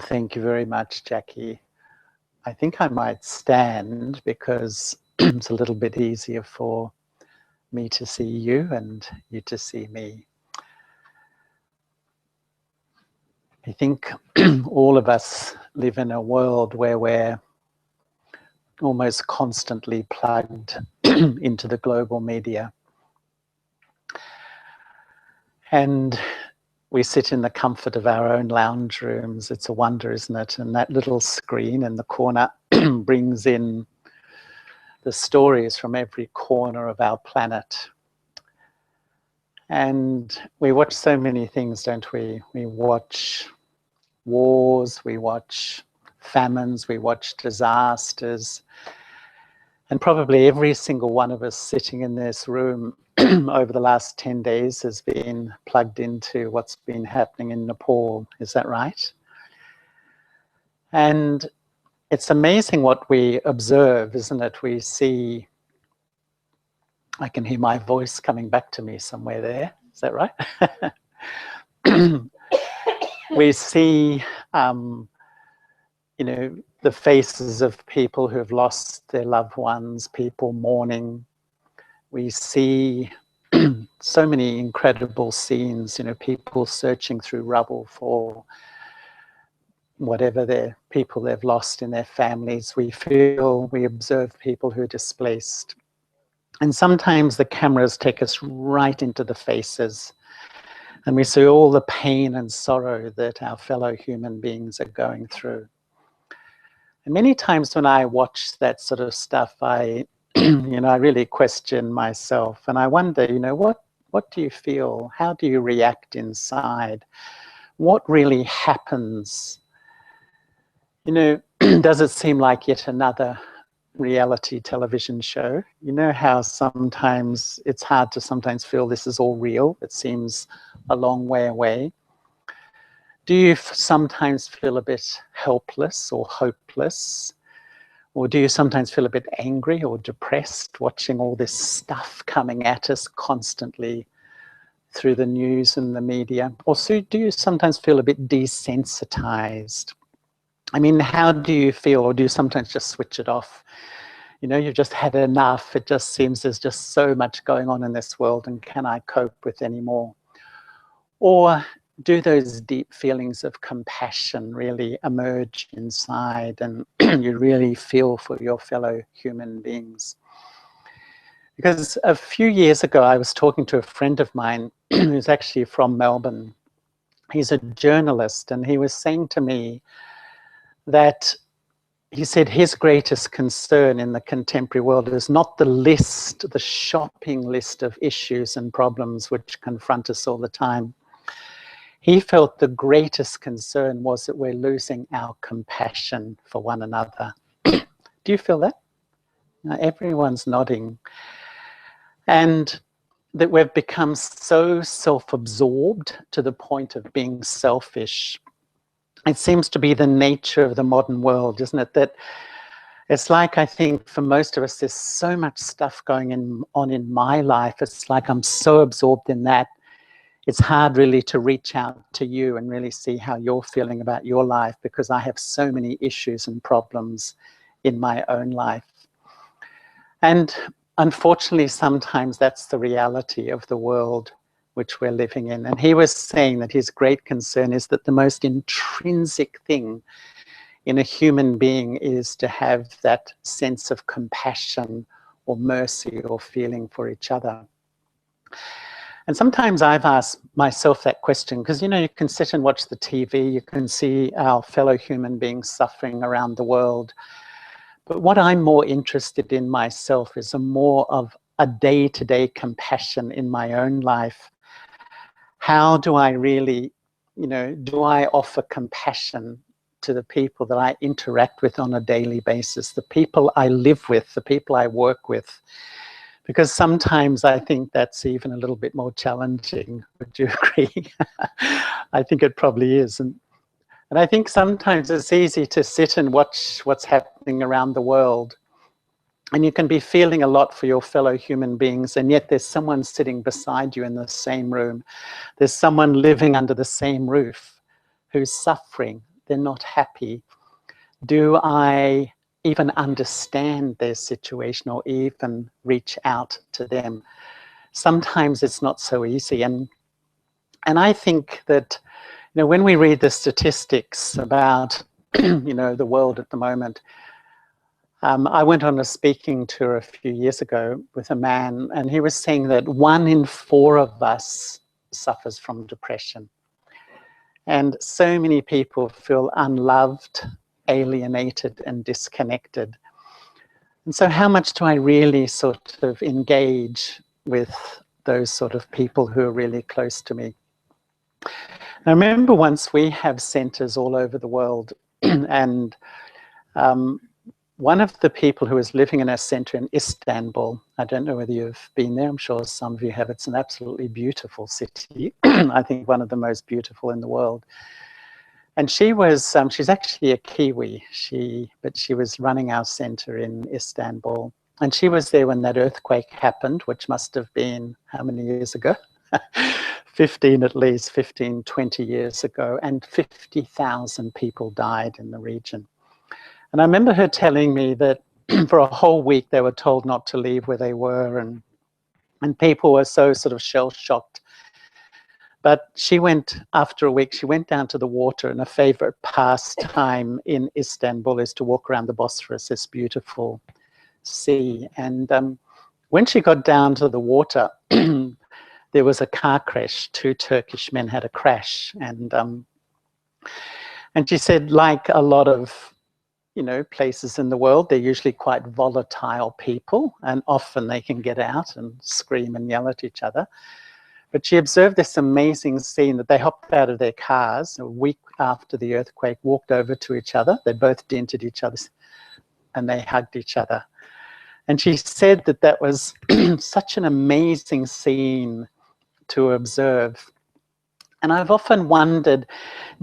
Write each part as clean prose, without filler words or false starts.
Thank you very much, Jackie. I think I might stand because it's a little bit easier for me to see you and you to see me. I think all of us live in a world where we're almost constantly plugged into the global media. And we sit in the comfort of our own lounge rooms. It's a wonder, isn't it? And that little screen in the corner brings in the stories from every corner of our planet. And we watch so many things, don't we? We watch wars, we watch famines, we watch disasters. And probably every single one of us sitting in this room over the last 10 days has been plugged into what's been happening in Nepal. Is that right? And it's amazing what we observe, isn't it? We see, I can hear my voice coming back to me somewhere there. Is that right? We see, you know, the faces of people who have lost their loved ones, people mourning. We see so many incredible scenes, you know, people searching through rubble for whatever their people they've lost in their families. We observe people who are displaced. And sometimes the cameras take us right into the faces and we see all the pain and sorrow that our fellow human beings are going through. And many times when I watch that sort of stuff, I really question myself and I wonder, what do you feel? How do you react inside? What really happens? Does it seem like yet another reality television show? You know how sometimes it's hard to sometimes feel this is all real. It seems a long way away. Do you sometimes feel a bit helpless or hopeless? Or do you sometimes feel a bit angry or depressed watching all this stuff coming at us constantly through the news and the media? Or so do you sometimes feel a bit desensitized? I mean, how do you feel? Or do you sometimes just switch it off? You've just had enough. It just seems there's just so much going on in this world, and can I cope with any more? Or do those deep feelings of compassion really emerge inside and you really feel for your fellow human beings? Because a few years ago, I was talking to a friend of mine who's actually from Melbourne. He's a journalist, and he was saying to me that he said his greatest concern in the contemporary world is not the shopping list of issues and problems which confront us all the time. He felt the greatest concern was that we're losing our compassion for one another. Do you feel that? Now, everyone's nodding. And that we've become so self-absorbed to the point of being selfish. It seems to be the nature of the modern world, isn't it? That it's like, I think, for most of us, there's so much stuff going on in my life. It's like I'm so absorbed in that. It's hard really to reach out to you and really see how you're feeling about your life, because I have so many issues and problems in my own life. And unfortunately, sometimes that's the reality of the world which we're living in. And he was saying that his great concern is that the most intrinsic thing in a human being is to have that sense of compassion or mercy or feeling for each other. And sometimes I've asked myself that question, because, you can sit and watch the TV, you can see our fellow human beings suffering around the world. But what I'm more interested in myself is more of a day-to-day compassion in my own life. How do I really, do I offer compassion to the people that I interact with on a daily basis, the people I live with, the people I work with? Because sometimes I think that's even a little bit more challenging. Would you agree? I think it probably is. And I think sometimes it's easy to sit and watch what's happening around the world. And you can be feeling a lot for your fellow human beings, and yet there's someone sitting beside you in the same room. There's someone living under the same roof who's suffering. they're not happy? Do I even understand their situation or even reach out to them? Sometimes it's not so easy. And I think that, you know, when we read the statistics about, you know, the world at the moment, I went on a speaking tour a few years ago with a man, and he was saying that 1 in 4 of us suffers from depression. And so many people feel unloved, alienated, and disconnected. And so how much do I really sort of engage with those sort of people who are really close to me? I remember once we have centers all over the world, and one of the people who was living in a center in Istanbul, I don't know whether you've been there, I'm sure some of you have, it's an absolutely beautiful city, I think one of the most beautiful in the world. And she was, she's actually a Kiwi, but she was running our center in Istanbul. And she was there when that earthquake happened, which must have been, how many years ago? 15 at least, 15, 20 years ago, and 50,000 people died in the region. And I remember her telling me that for a whole week they were told not to leave where they were, and people were so sort of shell-shocked. But she went, after a week, she went down to the water, and a favorite pastime in Istanbul is to walk around the Bosphorus, this beautiful sea. And when she got down to the water, there was a car crash. 2 Turkish men had a crash. And she said, like a lot of, you know, places in the world, they're usually quite volatile people, and often they can get out and scream and yell at each other. But she observed this amazing scene that they hopped out of their cars a week after the earthquake, walked over to each other. They both dented each other and they hugged each other. And she said that that was such an amazing scene to observe. And I've often wondered,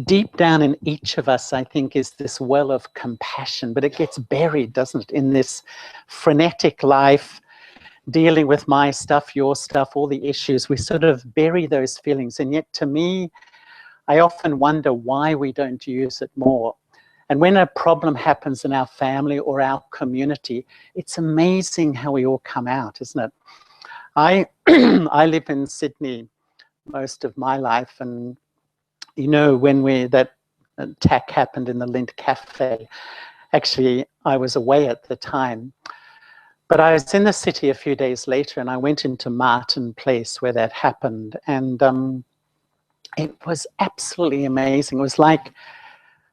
deep down in each of us, I think, is this well of compassion, but it gets buried, doesn't it, in this frenetic life, dealing with my stuff, your stuff, all the issues. We sort of bury those feelings. And yet, to me, I often wonder why we don't use it more. And when a problem happens in our family or our community, it's amazing how we all come out, isn't it? I live in Sydney most of my life, and you know, when that attack happened in the Lint Cafe, actually I was away at the time, but I was in the city a few days later, and I went into Martin Place where that happened, and it was absolutely amazing. It was like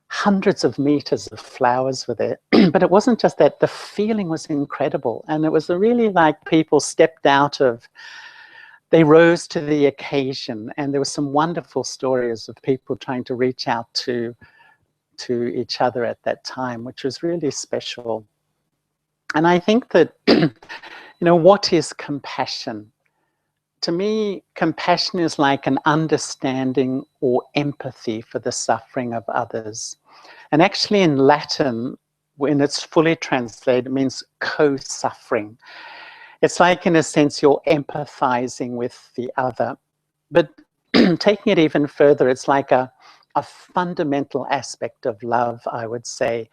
hundreds of meters of flowers were there, but it wasn't just that, the feeling was incredible. And it was really like people stepped out of, they rose to the occasion, and there were some wonderful stories of people trying to reach out to each other at that time, which was really special. And I think that, you know, what is compassion? To me, compassion is like an understanding or empathy for the suffering of others. And actually in Latin, when it's fully translated, it means co-suffering. It's like, in a sense, you're empathizing with the other. But taking it even further, it's like a fundamental aspect of love, I would say.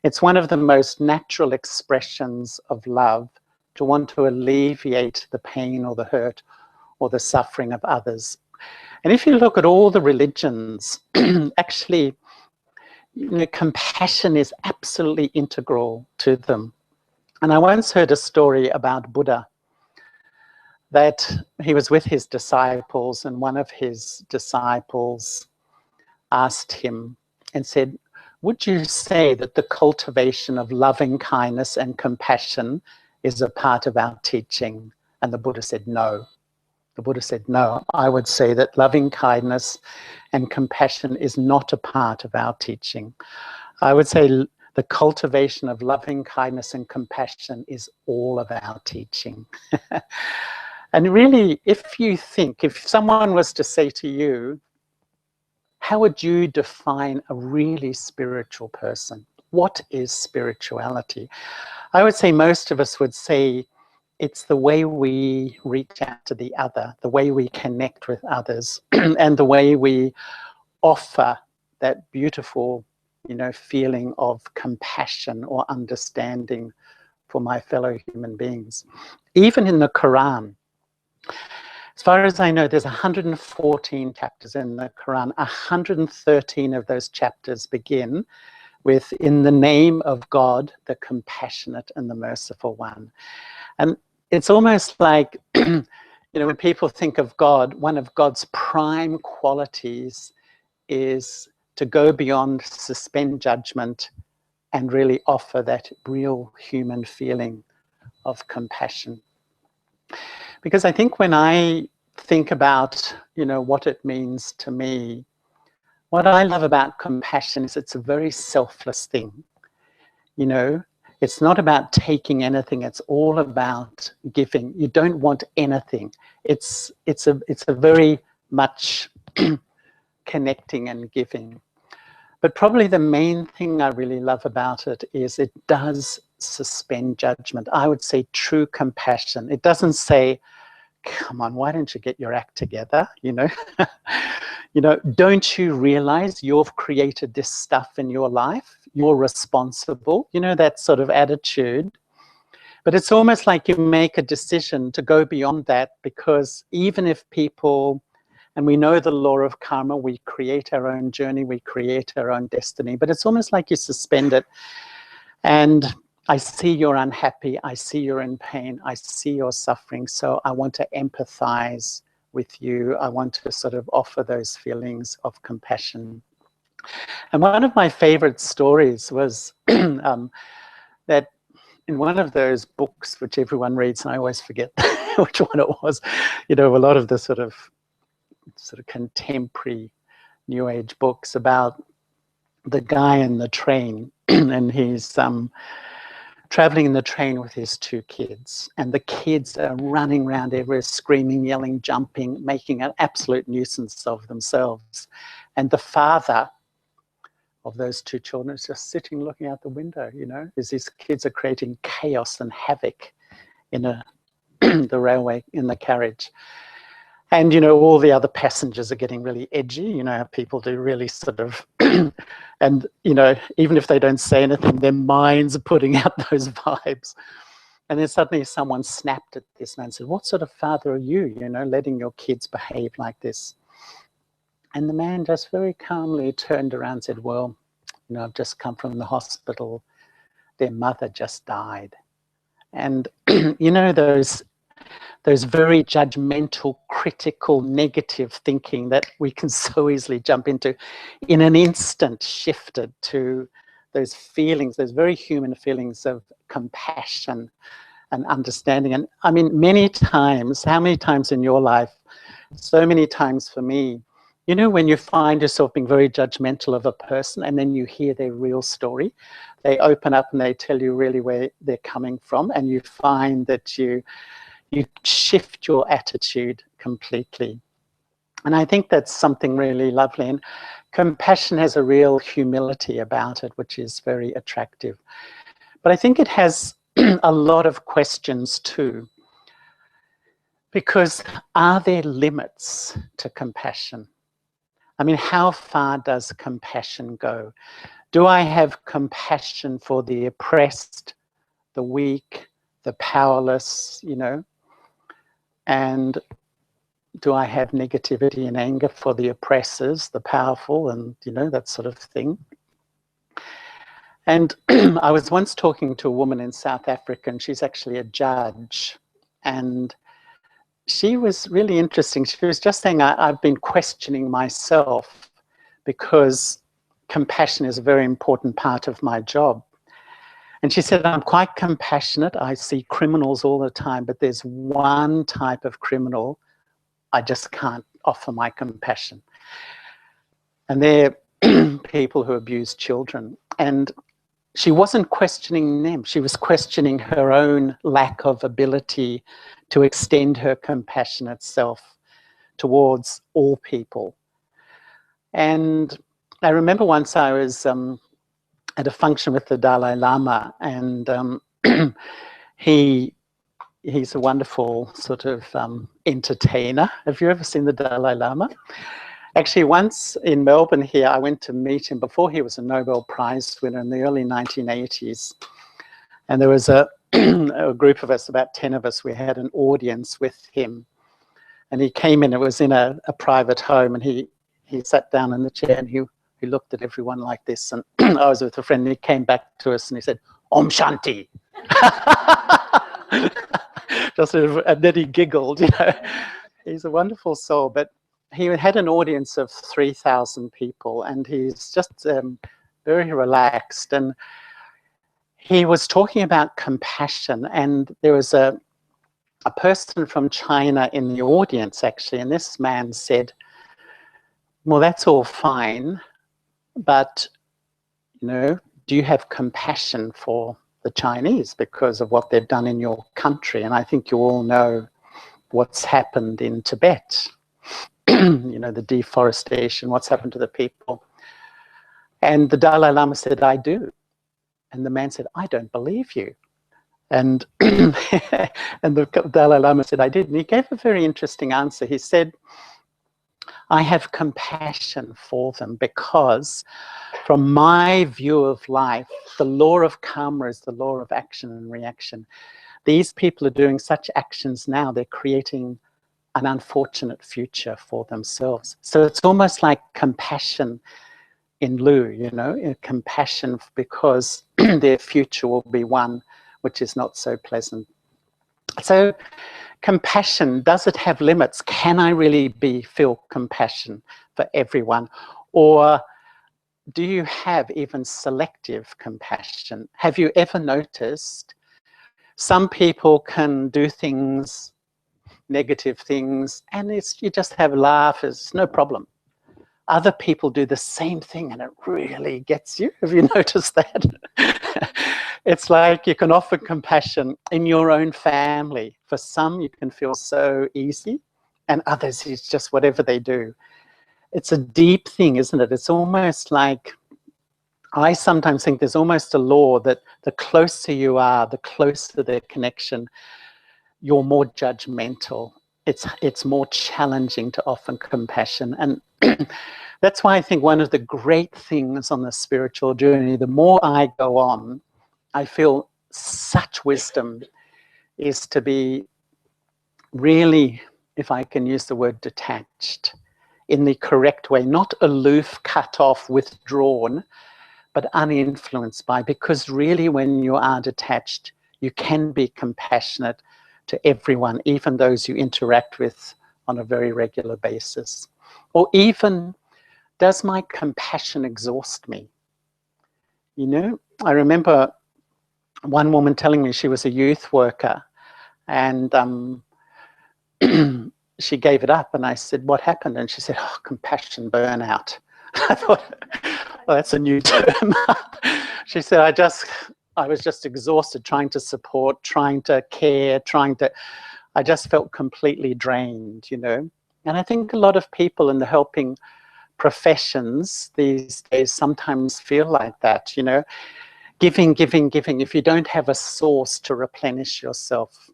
It's one of the most natural expressions of love, to want to alleviate the pain or the hurt or the suffering of others. And if you look at all the religions, actually, you know, compassion is absolutely integral to them. And I once heard a story about Buddha, that he was with his disciples, and one of his disciples asked him and said, would you say that the cultivation of loving kindness and compassion is a part of our teaching? And the Buddha said, no. The Buddha said, no, I would say that loving kindness and compassion is not a part of our teaching. I would say the cultivation of loving kindness and compassion is all of our teaching. And really, if you think, if someone was to say to you, how would you define a really spiritual person? What is spirituality? I would say most of us would say it's the way we reach out to the other, the way we connect with others, and the way we offer that beautiful you know, feeling of compassion or understanding for my fellow human beings. Even in the Quran, as far as I know, there's 114 chapters in the Quran. 113 of those chapters begin with, in the name of God, the compassionate and the merciful one. And it's almost like, you know, when people think of God, one of God's prime qualities is to go beyond, suspend judgment, and really offer that real human feeling of compassion. Because I think when I think about, you know, what it means to me, what I love about compassion is it's a very selfless thing. You know, it's not about taking anything. It's all about giving. You don't want anything. It's a very much connecting and giving. But probably the main thing I really love about it is it does suspend judgment. I would say true compassion. It doesn't say, come on, why don't you get your act together? You know, you know, don't you realize you've created this stuff in your life? You're responsible, you know, that sort of attitude. But it's almost like you make a decision to go beyond that, because even if people, and we know the law of karma, we create our own journey, we create our own destiny, but it's almost like you suspend it. And I see you're unhappy, I see you're in pain, I see you're suffering, so I want to empathize with you. I want to sort of offer those feelings of compassion. And one of my favorite stories was that in one of those books, which everyone reads, and I always forget which one it was, you know, a lot of the sort of contemporary New Age books about the guy in the train, and he's traveling in the train with his two kids, and the kids are running around everywhere, screaming, yelling, jumping, making an absolute nuisance of themselves. And the father of those two children is just sitting looking out the window, you know, as these kids are creating chaos and havoc in the railway, in the carriage. And, you know, all the other passengers are getting really edgy, you know, how people do, really sort of, and, you know, even if they don't say anything, their minds are putting out those vibes. And then suddenly someone snapped at this man and said, what sort of father are you, you know, letting your kids behave like this? And the man just very calmly turned around and said, well, you know, I've just come from the hospital. Their mother just died. And, you know, those very judgmental, critical, negative thinking that we can so easily jump into, in an instant shifted to those feelings, those very human feelings of compassion and understanding. And I mean, many times, how many times in your life, so many times for me, you know, when you find yourself being very judgmental of a person and then you hear their real story, they open up and they tell you really where they're coming from, and you find that you shift your attitude completely. And I think that's something really lovely. And compassion has a real humility about it, which is very attractive. But I think it has a lot of questions too. Because are there limits to compassion? I mean, how far does compassion go? Do I have compassion for the oppressed, the weak, the powerless, you know? And do I have negativity and anger for the oppressors, the powerful, and, you know, that sort of thing? And I was once talking to a woman in South Africa, and she's actually a judge. And she was really interesting. She was just saying, I've been questioning myself because compassion is a very important part of my job. And she said, I'm quite compassionate. I see criminals all the time, but there's one type of criminal I just can't offer my compassion. And they're people who abuse children. And she wasn't questioning them. She was questioning her own lack of ability to extend her compassionate self towards all people. And I remember once I was at a function with the Dalai Lama, and he's a wonderful sort of entertainer. Have you ever seen the Dalai Lama? Actually, once in Melbourne here, I went to meet him before he was a Nobel Prize winner in the early 1980s. And there was a group of us, about 10 of us, we had an audience with him. And he came in, it was in a private home, and he sat down in the chair and he looked at everyone like this. And I was with a friend, and he came back to us and he said, Om Shanti. Just sort of, and then he giggled, you know. He's a wonderful soul, but he had an audience of 3,000 people, and he's just very relaxed. And he was talking about compassion, and there was a person from China in the audience, actually, and this man said, well, that's all fine, but, you know, do you have compassion for the Chinese because of what they've done in your country? And I think you all know what's happened in Tibet, you know, the deforestation, what's happened to the people. And the Dalai Lama said, I do. And the man said, I don't believe you. And, and the Dalai Lama said, I did. And he gave a very interesting answer. He said, I have compassion for them because from my view of life, the law of karma is the law of action and reaction. These people are doing such actions now, they're creating an unfortunate future for themselves. So it's almost like compassion in lieu, you know, compassion because their future will be one which is not so pleasant. So compassion, does it have limits? Can I really feel compassion for everyone? Or do you have even selective compassion? Have you ever noticed some people can do things, negative things, and you just have a laugh, it's no problem. Other people do the same thing and it really gets you. Have you noticed that? It's like you can offer compassion in your own family. For some, you can feel so easy, and others, it's just whatever they do. It's a deep thing, isn't it? It's almost like, I sometimes think there's almost a law that the closer you are, the closer the connection, you're more judgmental. It's more challenging to offer compassion. And that's why I think one of the great things on the spiritual journey, the more I go on, I feel such wisdom is to be really, if I can use the word detached, in the correct way, not aloof, cut off, withdrawn, but uninfluenced by, because really when you are detached, you can be compassionate to everyone, even those you interact with on a very regular basis. Or even, does my compassion exhaust me? You know, I remember one woman telling me she was a youth worker, and she gave it up, and I said, what happened? And she said, oh, compassion burnout. I thought, well, that's a new term. She said, I was just exhausted trying to support, trying to care, I just felt completely drained, you know. And I think a lot of people in the helping professions these days sometimes feel like that, you know. Giving. If you don't have a source to replenish yourself,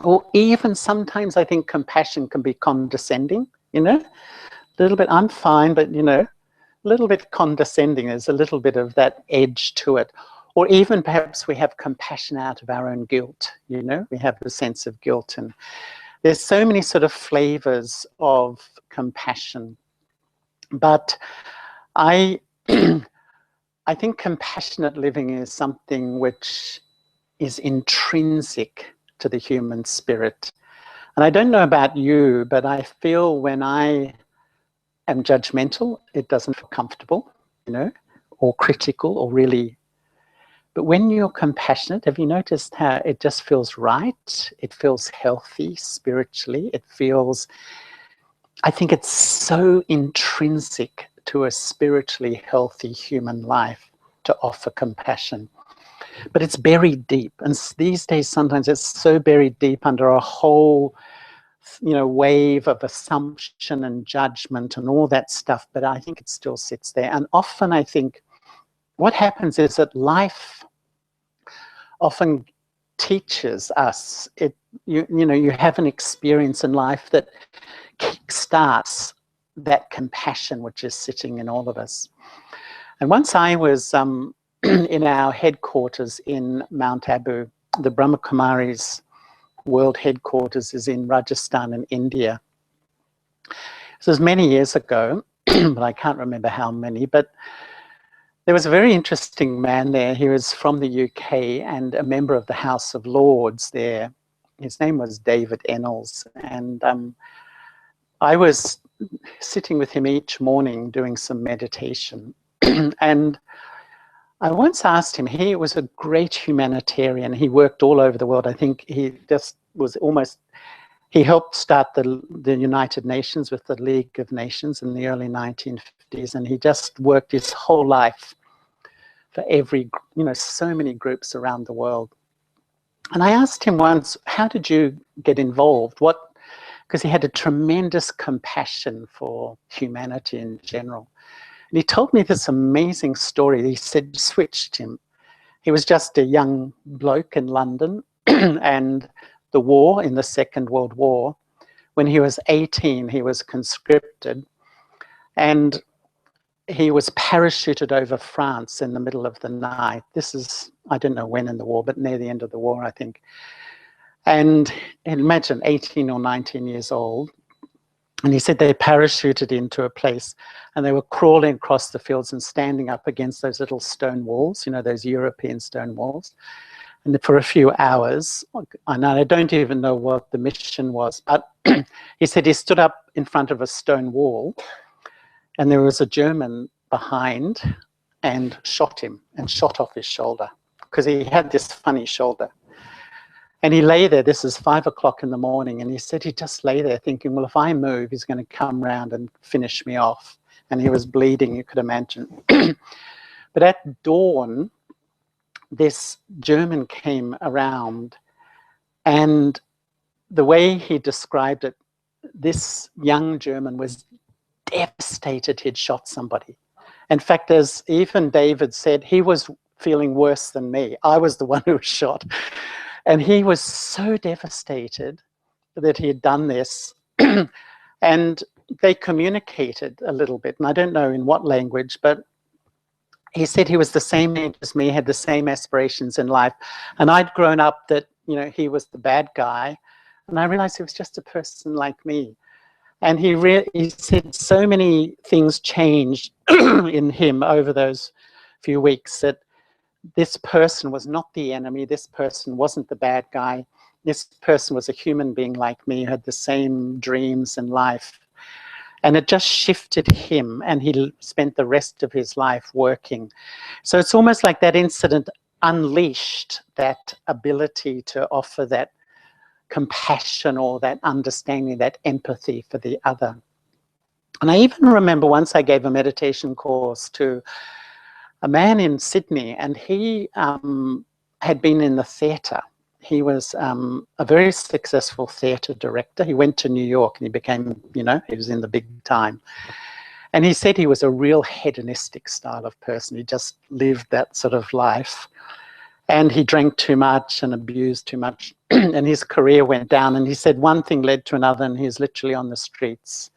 or even sometimes I think compassion can be condescending, you know, a little bit, I'm fine, but, you know, a little bit condescending. There's a little bit of that edge to it. Or even perhaps we have compassion out of our own guilt, you know, we have a sense of guilt. And there's so many sort of flavors of compassion. But I think compassionate living is something which is intrinsic to the human spirit. And I don't know about you, but I feel when I am judgmental, it doesn't feel comfortable, you know, or critical or really. But when you're compassionate, have you noticed how it just feels right? It feels healthy spiritually. It feels, I think it's so intrinsic to a spiritually healthy human life to offer compassion. But it's buried deep. And these days, sometimes it's so buried deep under a whole, you know, wave of assumption and judgment and all that stuff. But I think it still sits there. And often I think what happens is that life often teaches us, you know, you have an experience in life that kickstarts that compassion which is sitting in all of us. And once I was in our headquarters in Mount Abu, the Brahma Kumaris world headquarters is in Rajasthan in India. This was many years ago, but I can't remember how many, but there was a very interesting man there. He was from the UK and a member of the House of Lords there. His name was David Enols. And I was sitting with him each morning doing some meditation. And I once asked him, he was a great humanitarian. He worked all over the world. I think he just was almost, he helped start the United Nations with the League of Nations in the early 1950s. And he just worked his whole life for every, so many groups around the world. And I asked him once, how did you get involved? Because he had a tremendous compassion for humanity in general. And he told me this amazing story. He said, switched him. He was just a young bloke in London and the war, in the Second World War, when he was 18, he was conscripted and he was parachuted over France in the middle of the night. This is, I don't know when in the war, but near the end of the war, I think. And imagine 18 or 19 years old. And he said they parachuted into a place and they were crawling across the fields and standing up against those little stone walls, those European stone walls. And for a few hours, and I don't even know what the mission was, but he said he stood up in front of a stone wall and there was a German behind and shot him and shot off his shoulder because he had this funny shoulder. And he lay there, this is 5 o'clock in the morning, and he said he just lay there thinking, well, if I move, he's going to come round and finish me off. And he was bleeding, you could imagine. But at dawn, this German came around, and the way he described it, this young German was devastated he'd shot somebody. In fact, as even David said, he was feeling worse than me. I was the one who was shot. And he was so devastated that he had done this. And they communicated a little bit, and I don't know in what language, but he said he was the same age as me, had the same aspirations in life. And I'd grown up that, he was the bad guy. And I realized he was just a person like me. And he said so many things changed in him over those few weeks that this person was not the enemy. This person wasn't the bad guy. This person was a human being like me who had the same dreams in life. And it just shifted him, and he spent the rest of his life working. So it's almost like that incident unleashed that ability to offer that compassion or that understanding, that empathy for the other. And I even remember once I gave a meditation course to a man in Sydney, and he had been in the theatre. He was a very successful theatre director. He went to New York and he became, he was in the big time. And he said he was a real hedonistic style of person. He just lived that sort of life. And he drank too much and abused too much. And his career went down. And he said one thing led to another, and he was literally on the streets.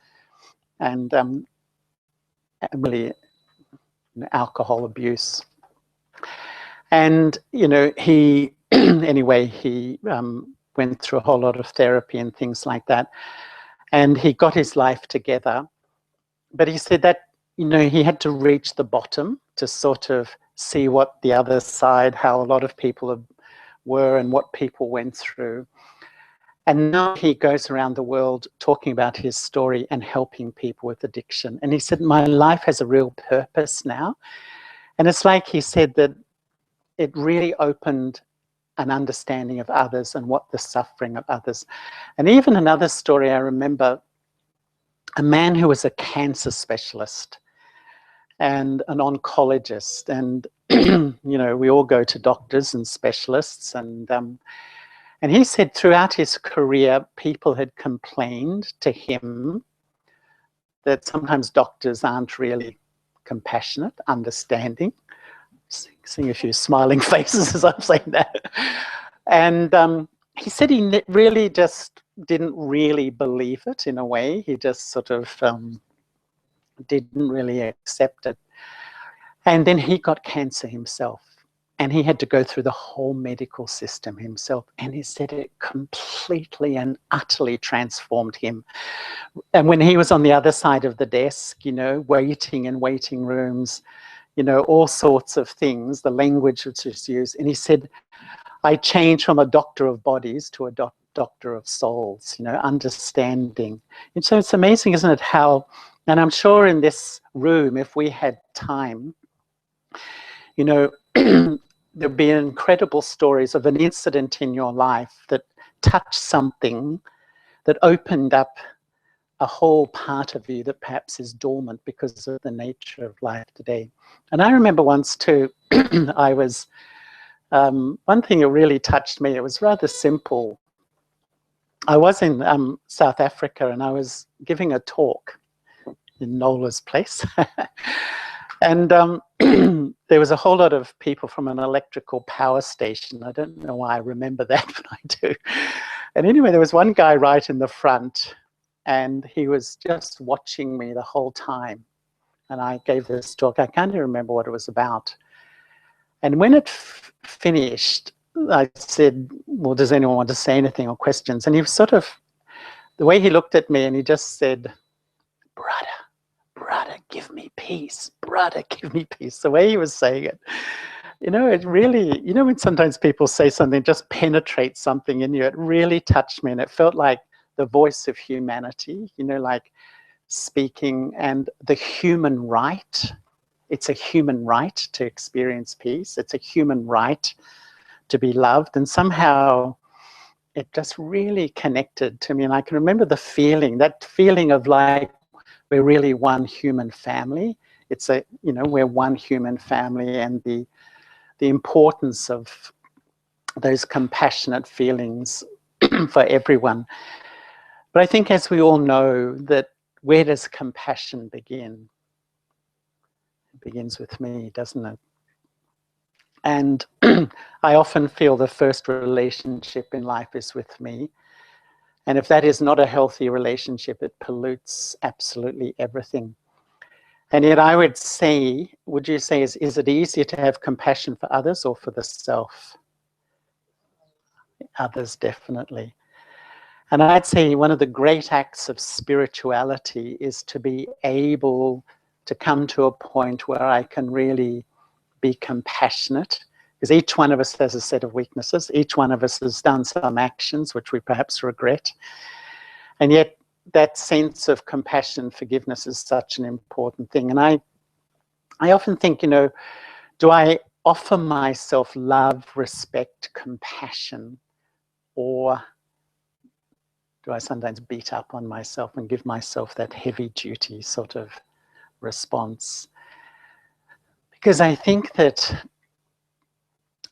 And really alcohol abuse. And, he, anyway, he went through a whole lot of therapy and things like that. And he got his life together. But he said that, he had to reach the bottom to sort of see what the other side, how a lot of people were and what people went through. And now he goes around the world talking about his story and helping people with addiction. And he said, my life has a real purpose now. And it's like he said that it really opened an understanding of others and what the suffering of others. And even another story I remember, a man who was a cancer specialist and an oncologist. And, we all go to doctors and specialists. And he said throughout his career, people had complained to him that sometimes doctors aren't really compassionate, understanding. Seeing a few smiling faces as I'm saying that. And he said he really just didn't really believe it in a way. He just sort of didn't really accept it. And then he got cancer himself. And he had to go through the whole medical system himself. And he said it completely and utterly transformed him. And when he was on the other side of the desk, you know, waiting in waiting rooms, you know, all sorts of things, the language which was used. And he said, I changed from a doctor of bodies to a doctor of souls, you know, understanding. And so it's amazing, isn't it, how, and I'm sure in this room, if we had time, you know, there'd be incredible stories of an incident in your life that touched something that opened up a whole part of you that perhaps is dormant because of the nature of life today. And I remember once too, I was, one thing that really touched me, it was rather simple. I was in South Africa and I was giving a talk in Nola's place. And there was a whole lot of people from an electrical power station. I don't know why I remember that, but I do. And anyway, there was one guy right in the front and he was just watching me the whole time. And I gave this talk. I can't even remember what it was about. And when it finished, I said, well, does anyone want to say anything or questions? And he was sort of, the way he looked at me and he just said, brother, give me peace. Brother, give me peace. The way he was saying it, you know, it really, you know, when sometimes people say something, just penetrates something in you, it really touched me. And it felt like the voice of humanity, you know, like speaking, and the human right. It's a human right to experience peace. It's a human right to be loved. And somehow it just really connected to me. And I can remember the feeling, that feeling of like, we're really one human family. It's a, you know, we're one human family, and the importance of those compassionate feelings for everyone. But I think, as we all know, that where does compassion begin? It begins with me, doesn't it? And I often feel the first relationship in life is with me. And if that is not a healthy relationship, it pollutes absolutely everything. And yet I would say, would you say, is it easier to have compassion for others or for the self? Others, definitely. And I'd say one of the great acts of spirituality is to be able to come to a point where I can really be compassionate, because each one of us has a set of weaknesses. Each one of us has done some actions which we perhaps regret. And yet that sense of compassion and forgiveness is such an important thing. And I often think, you know, do I offer myself love, respect, compassion, or do I sometimes beat up on myself and give myself that heavy duty sort of response? Because I think that,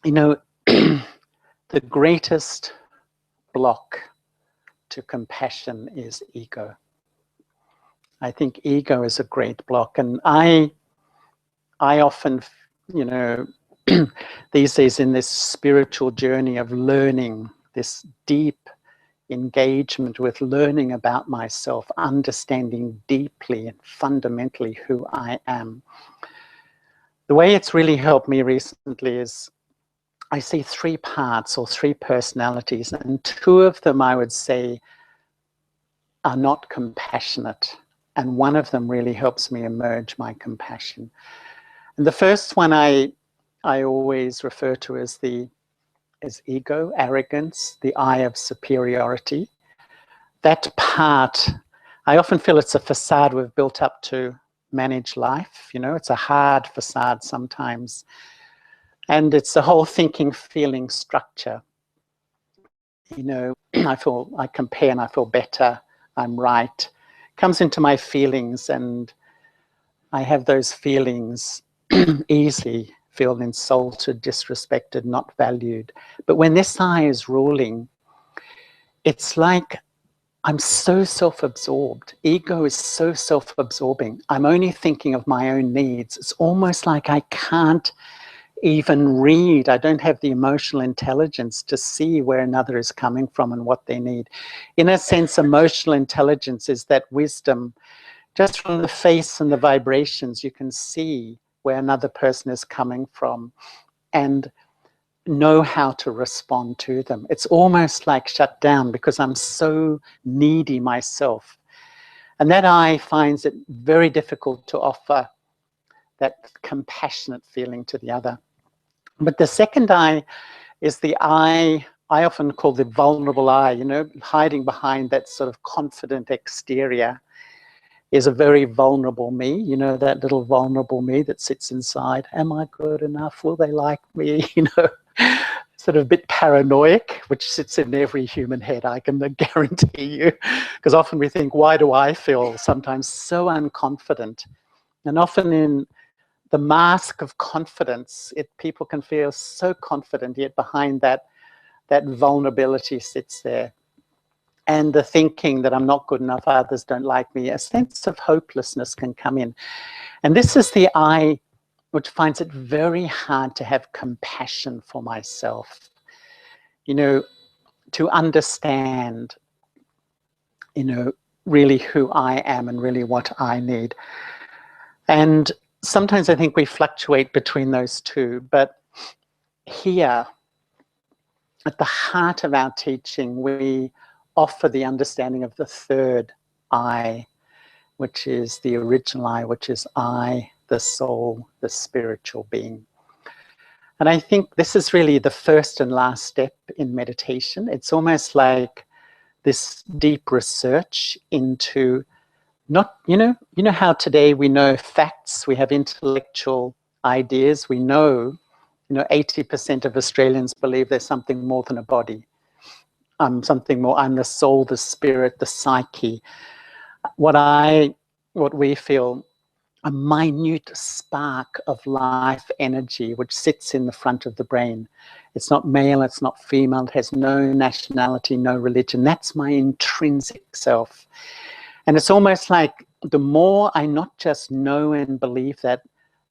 you know, the greatest block to compassion is ego. I think ego is a great block. And I often, you know, these days in this spiritual journey of learning, this deep engagement with learning about myself, understanding deeply and fundamentally who I am. The way it's really helped me recently is I see three parts or three personalities, and two of them I would say are not compassionate, and one of them really helps me emerge my compassion. And the first one I always refer to as ego, arrogance, the I of superiority. That part, I often feel it's a facade we've built up to manage life. You know, it's a hard facade sometimes. And it's the whole thinking, feeling structure. You know, I compare and I feel better, I'm right. Comes into my feelings, and I have those feelings easily, feel insulted, disrespected, not valued. But when this I is ruling, it's like I'm so self-absorbed. Ego is so self-absorbing. I'm only thinking of my own needs. It's almost like I can't even read. I don't have the emotional intelligence to see where another is coming from and what they need. In a sense, emotional intelligence is that wisdom Just from the face and the vibrations, you can see where another person is coming from and know how to respond to them. It's almost like shut down because I'm so needy myself. And that eye finds it very difficult to offer that compassionate feeling to the other. But the second eye is the eye I often call the vulnerable eye, you know, hiding behind that sort of confident exterior is a very vulnerable me, you know, that little vulnerable me that sits inside. Am I good enough? Will they like me? You know, sort of a bit paranoid, which sits in every human head, I can guarantee you. Because often we think, why do I feel sometimes so unconfident? And often in the mask of confidence, people can feel so confident, yet behind that vulnerability sits there. And the thinking that I'm not good enough, others don't like me, a sense of hopelessness can come in. And this is the eye which finds it very hard to have compassion for myself. You know, to understand, you know, really who I am and really what I need. And sometimes I think we fluctuate between those two, but here, at the heart of our teaching, we offer the understanding of the third eye, which is the original eye, which is I, the soul, the spiritual being. And I think this is really the first and last step in meditation. It's almost like this deep research into not, you know how today we know facts, we have intellectual ideas, we know, 80% of Australians believe there's something more than a body. Something more, I'm the soul, the spirit, the psyche. What we feel, a minute spark of life energy which sits in the front of the brain. It's not male, it's not female, it has no nationality, no religion. That's my intrinsic self. And it's almost like the more I not just know and believe that,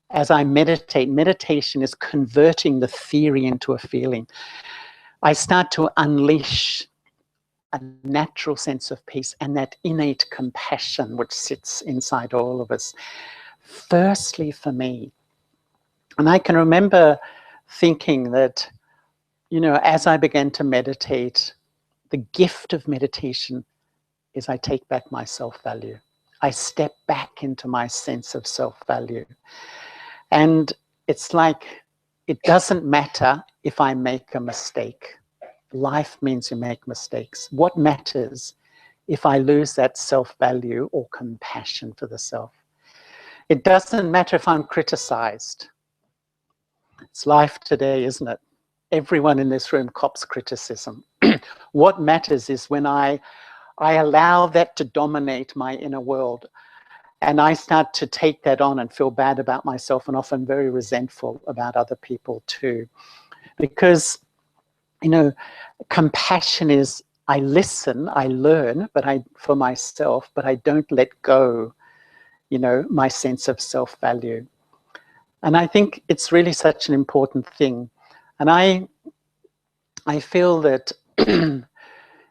as I meditate, meditation is converting the theory into a feeling. I start to unleash a natural sense of peace and that innate compassion which sits inside all of us. Firstly, for me, and I can remember thinking that, as I began to meditate, the gift of meditation is I take back my self-value. I step back into my sense of self-value. And it's like, it doesn't matter if I make a mistake. Life means you make mistakes. What matters if I lose that self-value or compassion for the self? It doesn't matter if I'm criticized. It's life today, isn't it? Everyone in this room cops criticism. What matters is when I allow that to dominate my inner world and I start to take that on and feel bad about myself and often very resentful about other people too. Because, compassion is, I listen, I learn, for myself, but I don't let go, my sense of self-value. And I think it's really such an important thing. And I feel that,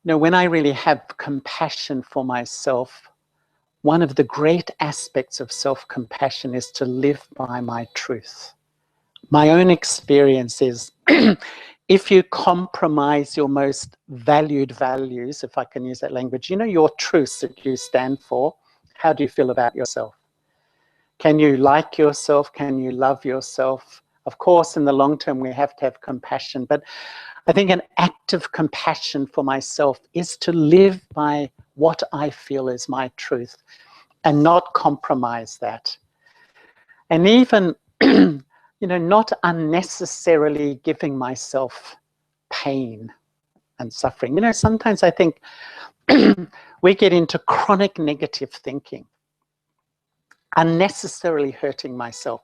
when I really have compassion for myself, one of the great aspects of self-compassion is to live by my truth. My own experience is, if you compromise your most valued values, if I can use that language, your truths that you stand for, how do you feel about yourself? Can you like yourself? Can you love yourself? Of course, in the long term, we have to have compassion, but I think an act of compassion for myself is to live by what I feel is my truth and not compromise that. And even, not unnecessarily giving myself pain and suffering. Sometimes I think we get into chronic negative thinking, unnecessarily hurting myself,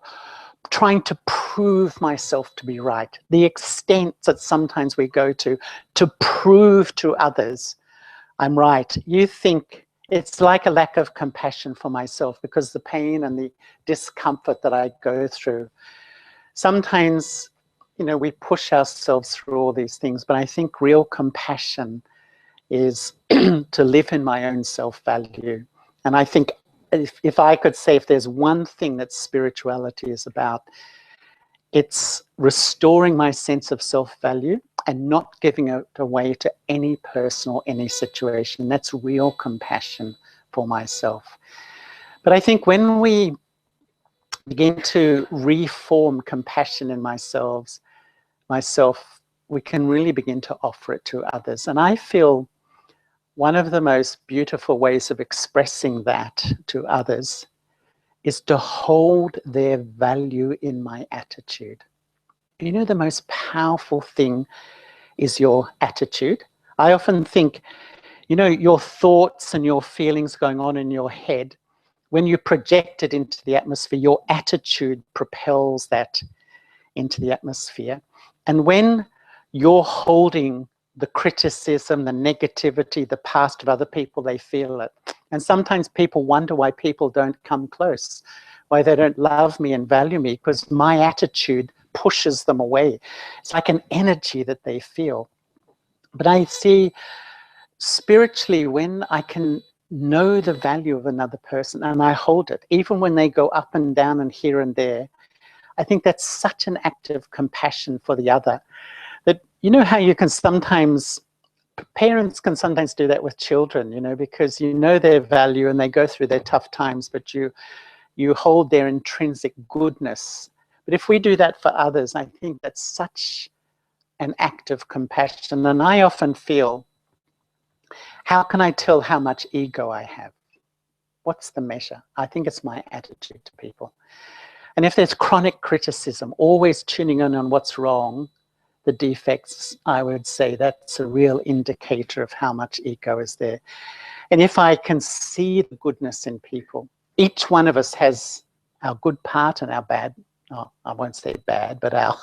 trying to prove myself to be right. The extent that sometimes we go to prove to others I'm right. You think it's like a lack of compassion for myself because the pain and the discomfort that I go through. Sometimes, we push ourselves through all these things, but I think real compassion is to live in my own self-value. And I think if I could say, if there's one thing that spirituality is about, it's restoring my sense of self-value and not giving it away to any person or any situation. That's real compassion for myself. But I think when we begin to reform compassion in myself, we can really begin to offer it to others. And I feel one of the most beautiful ways of expressing that to others is to hold their value in my attitude. You know, the most powerful thing is your attitude. I often think, you know, your thoughts and your feelings going on in your head, when you project it into the atmosphere, your attitude propels that into the atmosphere. And when you're holding the criticism, the negativity, the past of other people, they feel it. And sometimes people wonder why people don't come close, why they don't love me and value me, because my attitude pushes them away. It's like an energy that they feel. But I see spiritually, when I can know the value of another person and I hold it, even when they go up and down and here and there, I think that's such an act of compassion for the other. That, you know how you can sometimes, parents can sometimes do that with children, you know, because you know their value and they go through their tough times, but you hold their intrinsic goodness. But if we do that for others, I think that's such an act of compassion. And I often feel, how can I tell how much ego I have? What's the measure? I think it's my attitude to people. And if there's chronic criticism, always tuning in on what's wrong, the defects, I would say that's a real indicator of how much ego is there. And if I can see the goodness in people, each one of us has our good part and our bad, oh, I won't say bad, but our,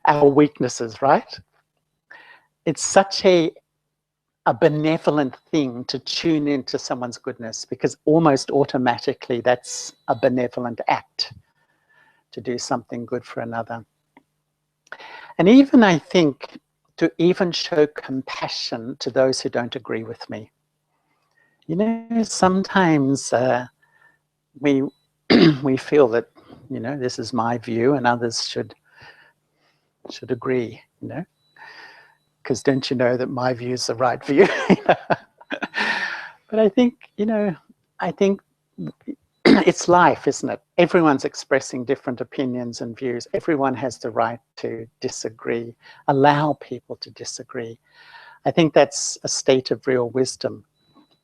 our weaknesses, right? It's such a benevolent thing to tune into someone's goodness, because almost automatically that's a benevolent act to do something good for another. And even, I think, to even show compassion to those who don't agree with me. You know, sometimes we we feel that, you know, this is my view and others should agree, you know, because don't you know that my view is the right view? But I think, you know, I think it's life, isn't it? Everyone's expressing different opinions and views. Everyone has the right to disagree. Allow people to disagree. I think that's a state of real wisdom.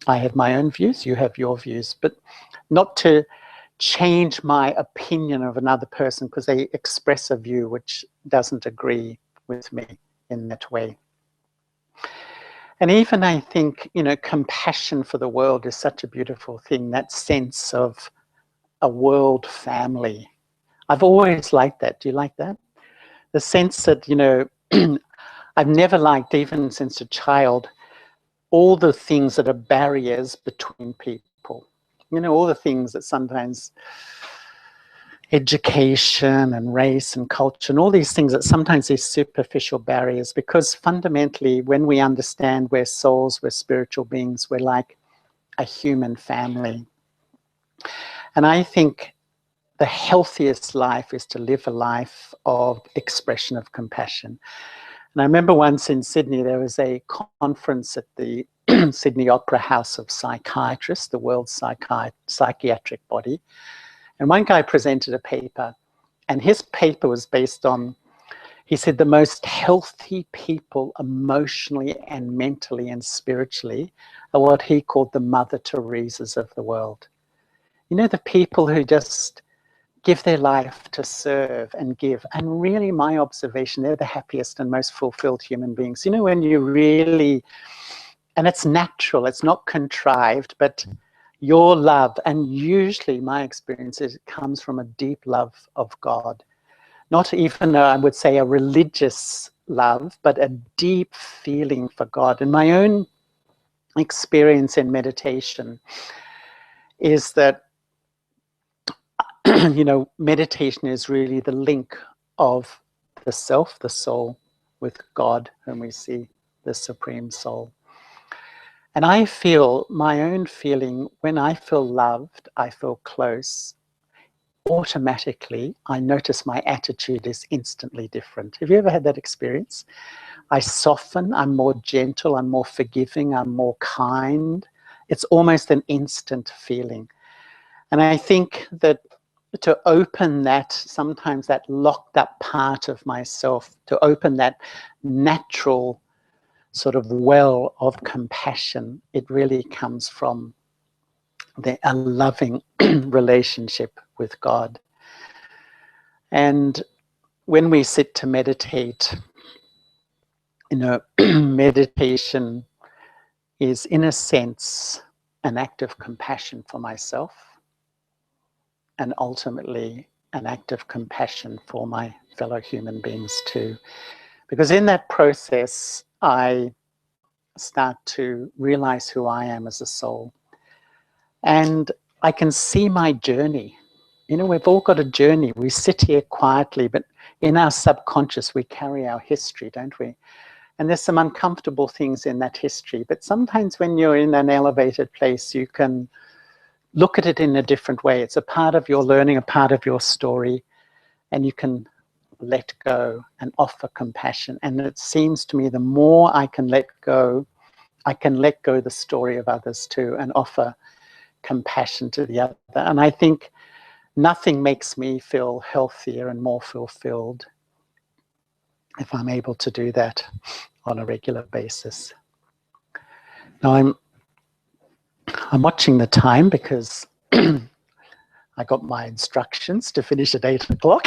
I have my own views, you have your views, but not to change my opinion of another person because they express a view which doesn't agree with me in that way. And even, I think, you know, compassion for the world is such a beautiful thing, that sense of a world family. I've always liked that. Do you like that? The sense that, you know, I've never liked, even since a child, all the things that are barriers between people. You know, all the things that sometimes, education and race and culture and all these things that sometimes these superficial barriers, because fundamentally when we understand we're souls, we're spiritual beings, we're like a human family. And I think the healthiest life is to live a life of expression of compassion. And I remember once in Sydney, there was a conference at the Sydney Opera House of Psychiatrists, the world psychiatric body. And one guy presented a paper, and his paper was based on, he said, the most healthy people emotionally and mentally and spiritually are what he called the Mother Teresas of the world. You know, the people who just give their life to serve and give. And really, my observation, they're the happiest and most fulfilled human beings. You know, when you really, and it's natural, it's not contrived, but your love, and usually my experience is it comes from a deep love of God. Not even, I would say, a religious love, but a deep feeling for God. And my own experience in meditation is that, you know, meditation is really the link of the self, the soul, with God, whom we see, the Supreme Soul. And I feel my own feeling, when I feel loved, I feel close, automatically I notice my attitude is instantly different. Have you ever had that experience? I soften, I'm more gentle, I'm more forgiving, I'm more kind. It's almost an instant feeling. And I think that to open that, sometimes that locked up part of myself, to open that natural sort of well of compassion, it really comes from a loving relationship with God. And when we sit to meditate, meditation is, in a sense, an act of compassion for myself, and ultimately an act of compassion for my fellow human beings too. Because in that process, I start to realize who I am as a soul. And I can see my journey. We've all got a journey. We sit here quietly, but in our subconscious, we carry our history, don't we? And there's some uncomfortable things in that history. But sometimes when you're in an elevated place, you can look at it in a different way. It's a part of your learning, a part of your story, and you can let go and offer compassion. And it seems to me the more I can let go the story of others too, and offer compassion to the other. And I think nothing makes me feel healthier and more fulfilled if I'm able to do that on a regular basis. Now I'm watching the time because I got my instructions to finish at 8 o'clock.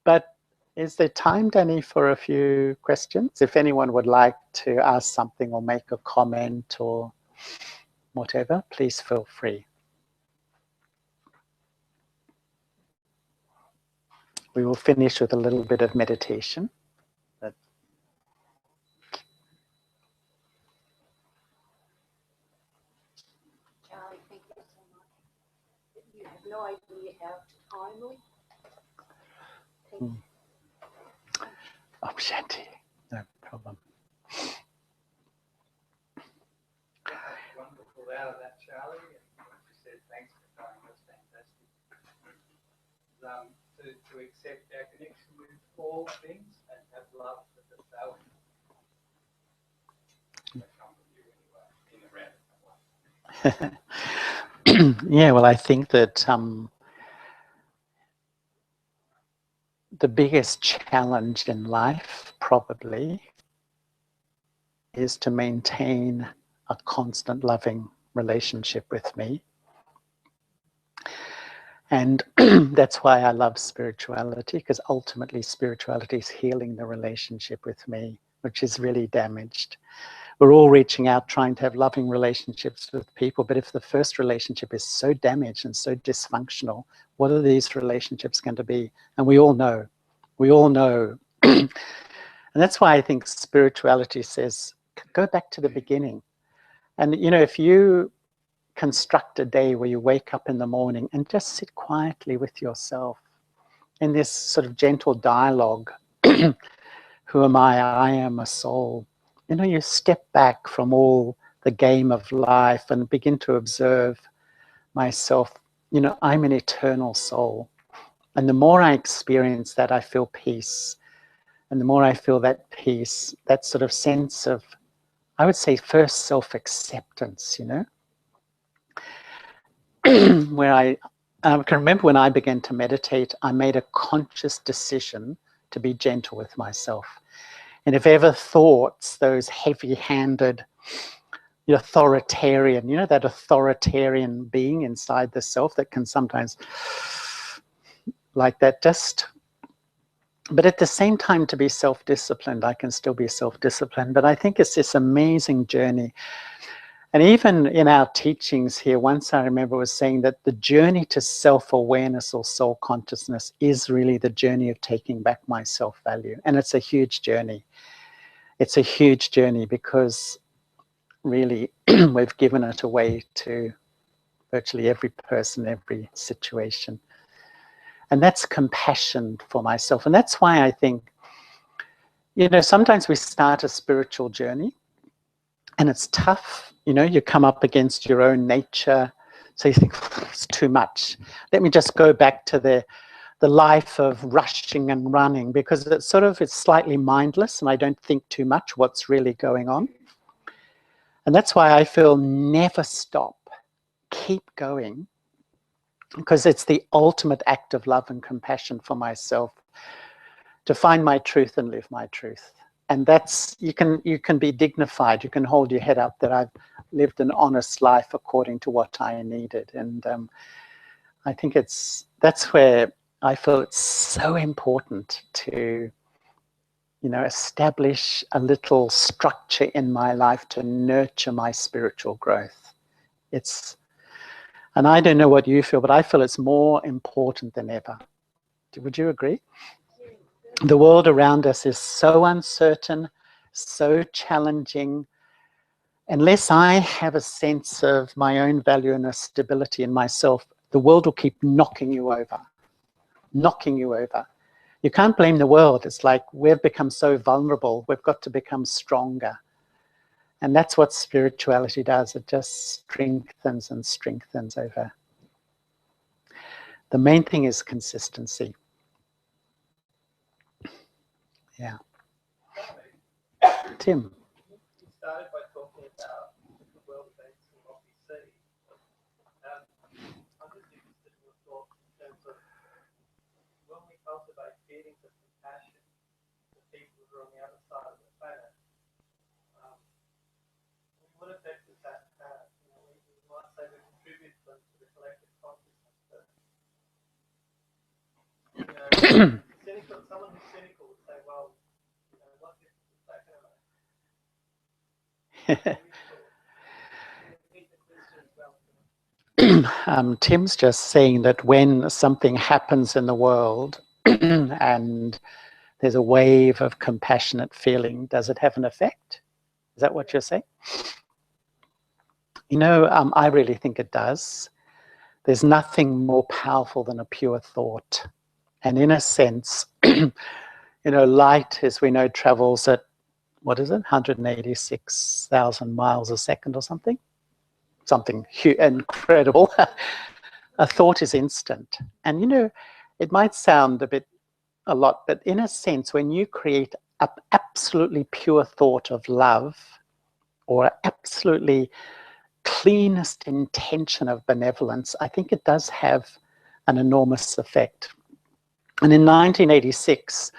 But is there time, Danny, for a few questions? If anyone would like to ask something or make a comment or whatever, please feel free. We will finish with a little bit of meditation. Charlie, thank you so much. You have no idea how timely. Oh, Shanti, no problem. Wonderful out of that, Charlie. And what you said, thanks for coming. That's fantastic. To accept our connection with all things and have love for the self. Yeah, well, I think that the biggest challenge in life probably is to maintain a constant loving relationship with me. And that's why I love spirituality, because ultimately spirituality is healing the relationship with me, which is really damaged. We're all reaching out, trying to have loving relationships with people, but if the first relationship is so damaged and so dysfunctional, what are these relationships going to be? And we all know. And that's why I think spirituality says, go back to the beginning. And if you construct a day where you wake up in the morning and just sit quietly with yourself in this sort of gentle dialogue, who am I? I am a soul. You step back from all the game of life and begin to observe myself. I'm an eternal soul. And the more I experience that, I feel peace. And the more I feel that peace, that sort of sense of, I would say, first self-acceptance, where I can remember when I began to meditate, I made a conscious decision to be gentle with myself. And if ever thoughts, those heavy-handed, authoritarian, that authoritarian being inside the self that can sometimes, like that, but at the same time, to be self-disciplined, I can still be self-disciplined. But I think it's this amazing journey. And even in our teachings here, once I remember was saying that the journey to self-awareness or soul consciousness is really the journey of taking back my self-value. And it's a huge journey. It's a huge journey because really we've given it away to virtually every person, every situation. And that's compassion for myself. And that's why I think you know, sometimes we start a spiritual journey and it's tough. You know, you come up against your own nature. So you think, it's too much. Let me just go back to the life of rushing and running, because it's slightly mindless and I don't think too much what's really going on. And that's why I feel never stop, keep going, because it's the ultimate act of love and compassion for myself to find my truth and live my truth. And that's, you can be dignified, you can hold your head up that I've lived an honest life according to what I needed. And I think that's where I feel it's so important to, you know, establish a little structure in my life to nurture my spiritual growth. And I don't know what you feel, but I feel it's more important than ever. Would you agree? The world around us is so uncertain, so challenging. Unless I have a sense of my own value and a stability in myself, the world will keep knocking you over. Knocking you over. You can't blame the world. It's like we've become so vulnerable. We've got to become stronger. And that's what spirituality does. It just strengthens and strengthens over. The main thing is consistency. Yeah. Tim. You started by talking about the world events and what we see. I'm just interested in your thoughts in terms of when we cultivate feelings of compassion for people who are on the other side of the planet, what effect does that have? You know, we might say we contribute to the collective consciousness, but you know, someone who's cynical would say, well, you know, what difference is that going to make? Tim's just saying that when something happens in the world and there's a wave of compassionate feeling, does it have an effect? Is that what you're saying? You know, I really think it does. There's nothing more powerful than a pure thought. And in a sense, you know, light, as we know, travels at, what is it, 186,000 miles a second or something? Something incredible. A thought is instant. And, you know, it might sound a lot, but in a sense, when you create an absolutely pure thought of love or absolutely cleanest intention of benevolence, I think it does have an enormous effect. And in 1986,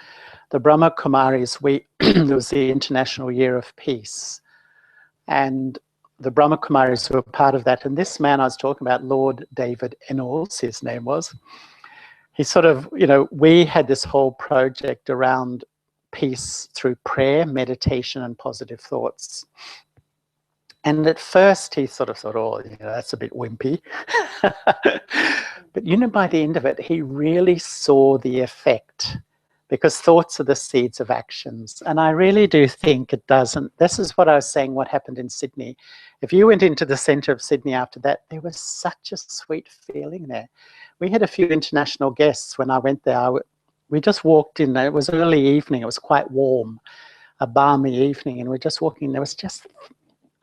the Brahma Kumaris, it was the International Year of Peace. And the Brahma Kumaris were part of that. And this man I was talking about, Lord David Enols, his name was, he you know, we had this whole project around peace through prayer, meditation, and positive thoughts. And at first he thought, oh, you know, that's a bit wimpy. But, you know, by the end of it, he really saw the effect, because thoughts are the seeds of actions. And I really do think it doesn't. This is what I was saying, what happened in Sydney. If you went into the centre of Sydney after that, there was such a sweet feeling there. We had a few international guests when I went there. We just walked in. It was early evening. It was quite warm, a balmy evening. And we're just walking. There was just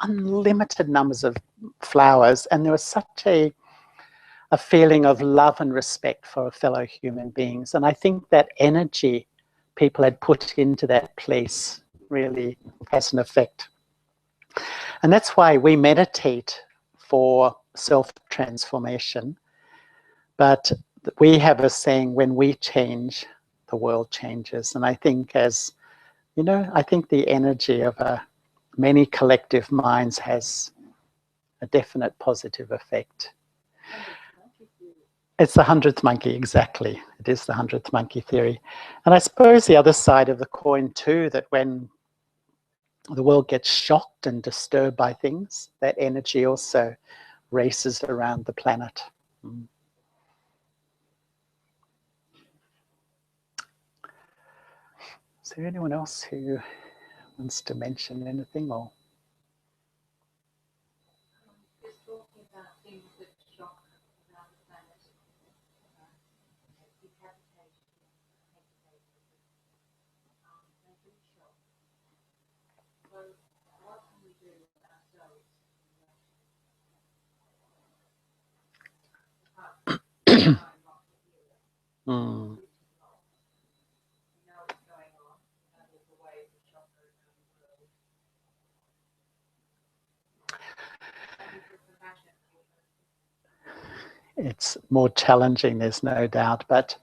unlimited numbers of flowers. And there was such a feeling of love and respect for fellow human beings. And I think that energy people had put into that place really has an effect. And that's why we meditate for self-transformation. But we have a saying, when we change, the world changes. And I think, as you know, I think the energy of many collective minds has a definite positive effect. It's the 100th monkey, exactly. It is the 100th monkey theory. And I suppose the other side of the coin too, that when the world gets shocked and disturbed by things, that energy also races around the planet. Is there anyone else who wants to mention anything? Or Just talking about things that shock around the planet, decapitation, they do shock. what can we do ourselves? Mm. It's more challenging, there's no doubt. But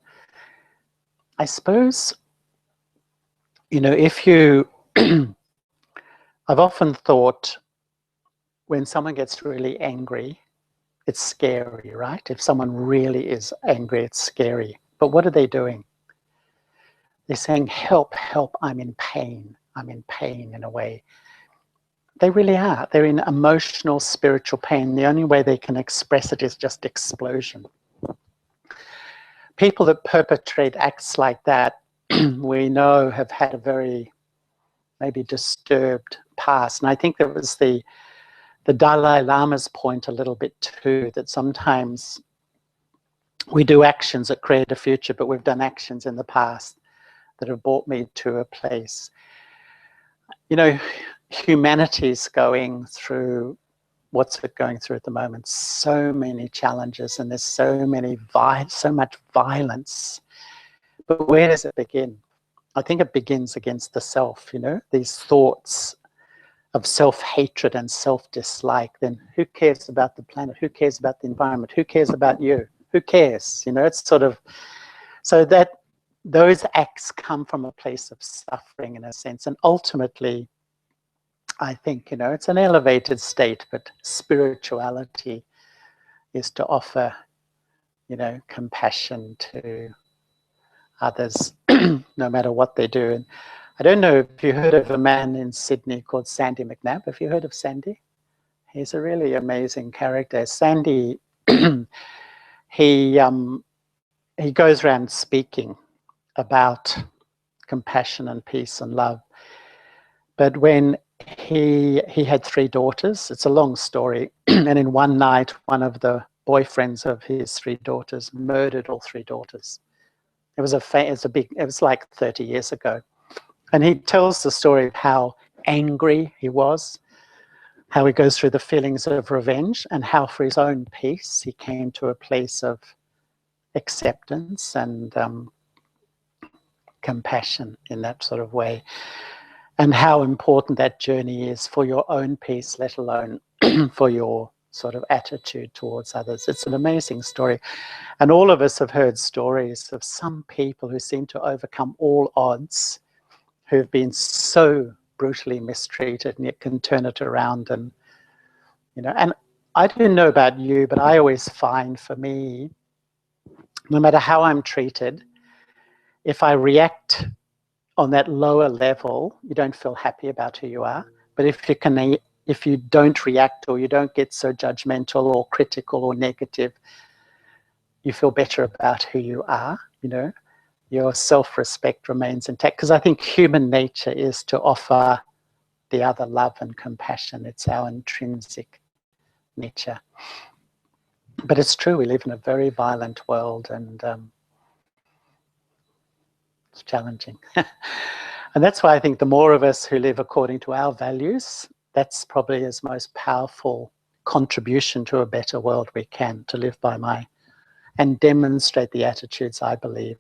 I suppose, if you, I've often thought when someone gets really angry, it's scary, right? If someone really is angry, it's scary. But what are they doing? They're saying, help, help, I'm in pain. I'm in pain in a way. They really are. They're in emotional, spiritual pain. The only way they can express it is just explosion. People that perpetrate acts like that, we know have had a very maybe disturbed past. And I think that was the Dalai Lama's point a little bit too, that sometimes we do actions that create a future, but we've done actions in the past that have brought me to a place. Humanity's going through what's it going through at the moment? So many challenges, and there's so much violence. But where does it begin? I think it begins against the self, these thoughts of self-hatred and self-dislike. Then who cares about the planet? Who cares about the environment? Who cares about you? Who cares? It's sort of, so that those acts come from a place of suffering in a sense. And ultimately, I think, it's an elevated state, but spirituality is to offer, compassion to others, no matter what they do. And I don't know if you heard of a man in Sydney called Sandy McNabb. Have you heard of Sandy? He's a really amazing character. Sandy, he goes around speaking about compassion and peace and love. But when he had 3 daughters, it's a long story, and in one night, one of the boyfriends of his 3 daughters murdered all 3 daughters. It was like 30 years ago. And he tells the story of how angry he was, how he goes through the feelings of revenge, and how for his own peace, he came to a place of acceptance and compassion in that sort of way. And how important that journey is for your own peace, let alone for your sort of attitude towards others. It's an amazing story. And all of us have heard stories of some people who seem to overcome all odds, who've been so brutally mistreated, and yet can turn it around. And, and I don't know about you, but I always find for me, no matter how I'm treated, if I react on that lower level, you don't feel happy about who you are. But if you don't react, or you don't get so judgmental or critical or negative, you feel better about who you are, your self-respect remains intact. Because I think human nature is to offer the other love and compassion. It's our intrinsic nature. But it's true, we live in a very violent world, and it's challenging. And that's why I think the more of us who live according to our values, that's probably his most powerful contribution to a better world we can, to live by and demonstrate the attitudes I believe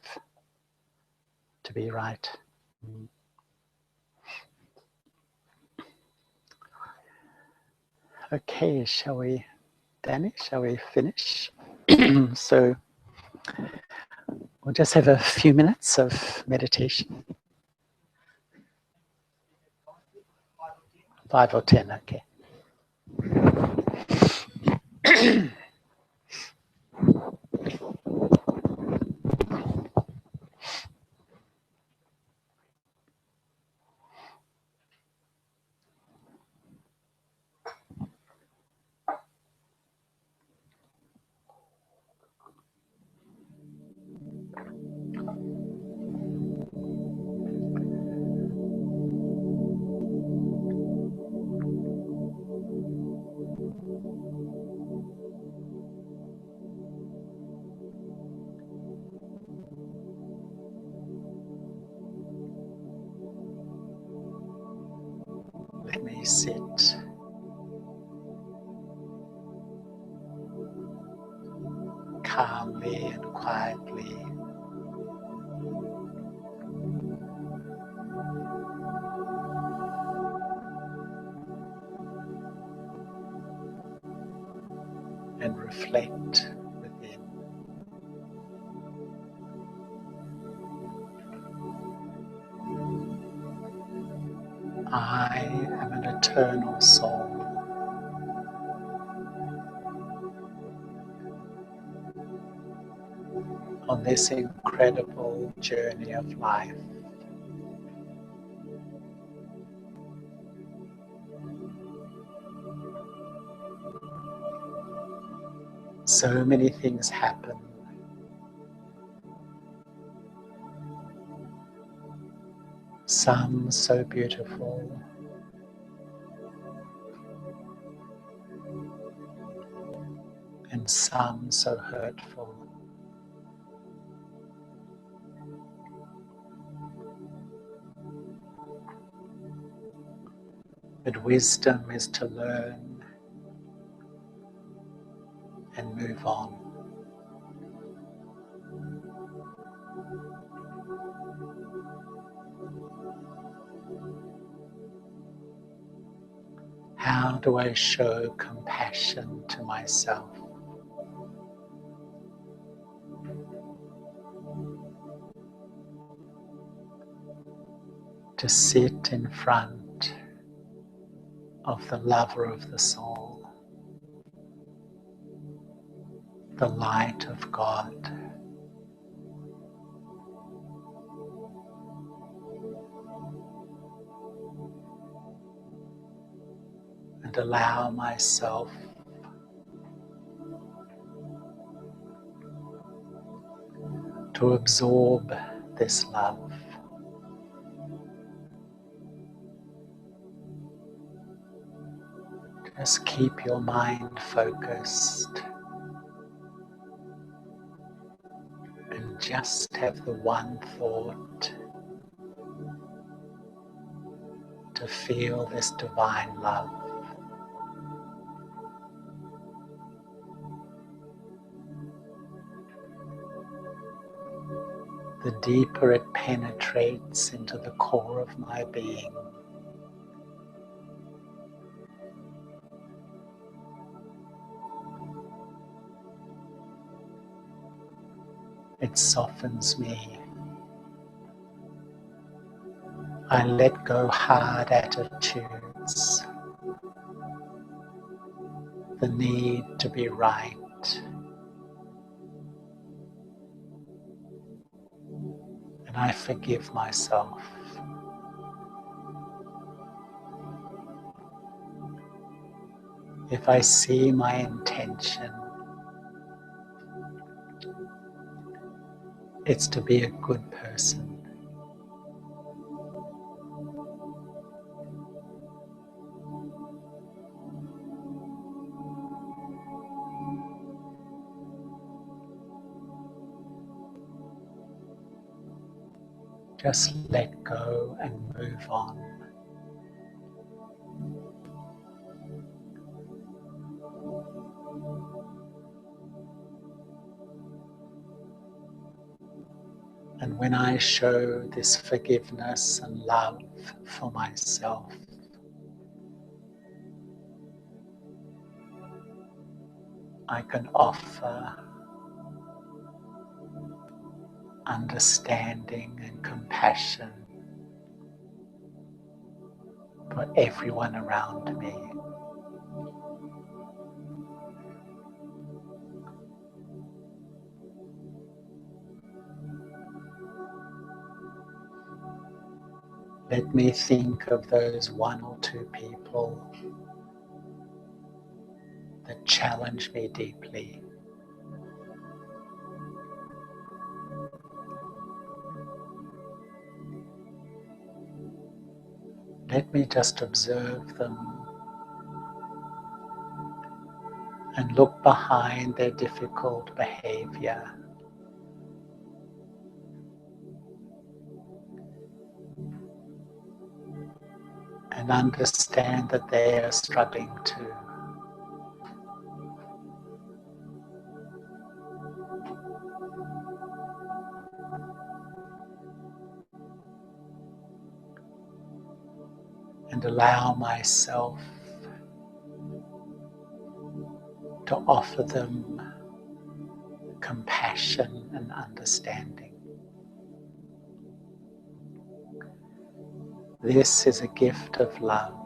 to be right. Okay, Danny, shall we finish? So we'll just have a few minutes of meditation. 5 or 10, okay. we sit calmly and quietly. And reflect within. I am an eternal soul. On this incredible journey of life. So many things happen. Some so beautiful, and some so hurtful. But wisdom is to learn and move on. How do I show compassion to myself? To sit in front of the lover of the soul, the light of God, and allow myself to absorb this love. Just keep your mind focused and just have the one thought to feel this divine love. The deeper it penetrates into the core of my being, it softens me. I let go hard attitudes, the need to be right, and I forgive myself. If I see my intention, it's to be a good person. Just let go and move on. And when I show this forgiveness and love for myself, I can offer understanding and compassion for everyone around me. Let me think of those one or two people that challenge me deeply. Let me just observe them and look behind their difficult behavior. and understand that they are struggling too. And allow myself to offer them compassion and understanding. This is a gift of love.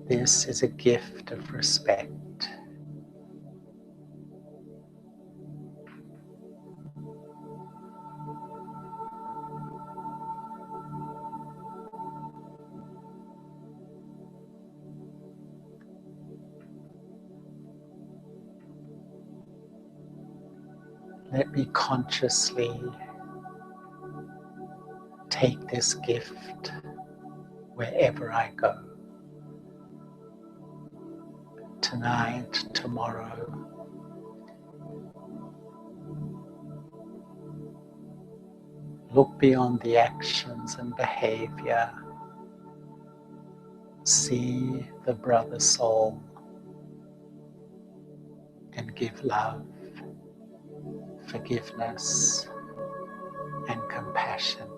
This is a gift of respect. Let me consciously take this gift wherever I go. Tonight, tomorrow. Look beyond the actions and behavior. See the brother soul and give love, forgiveness, and compassion.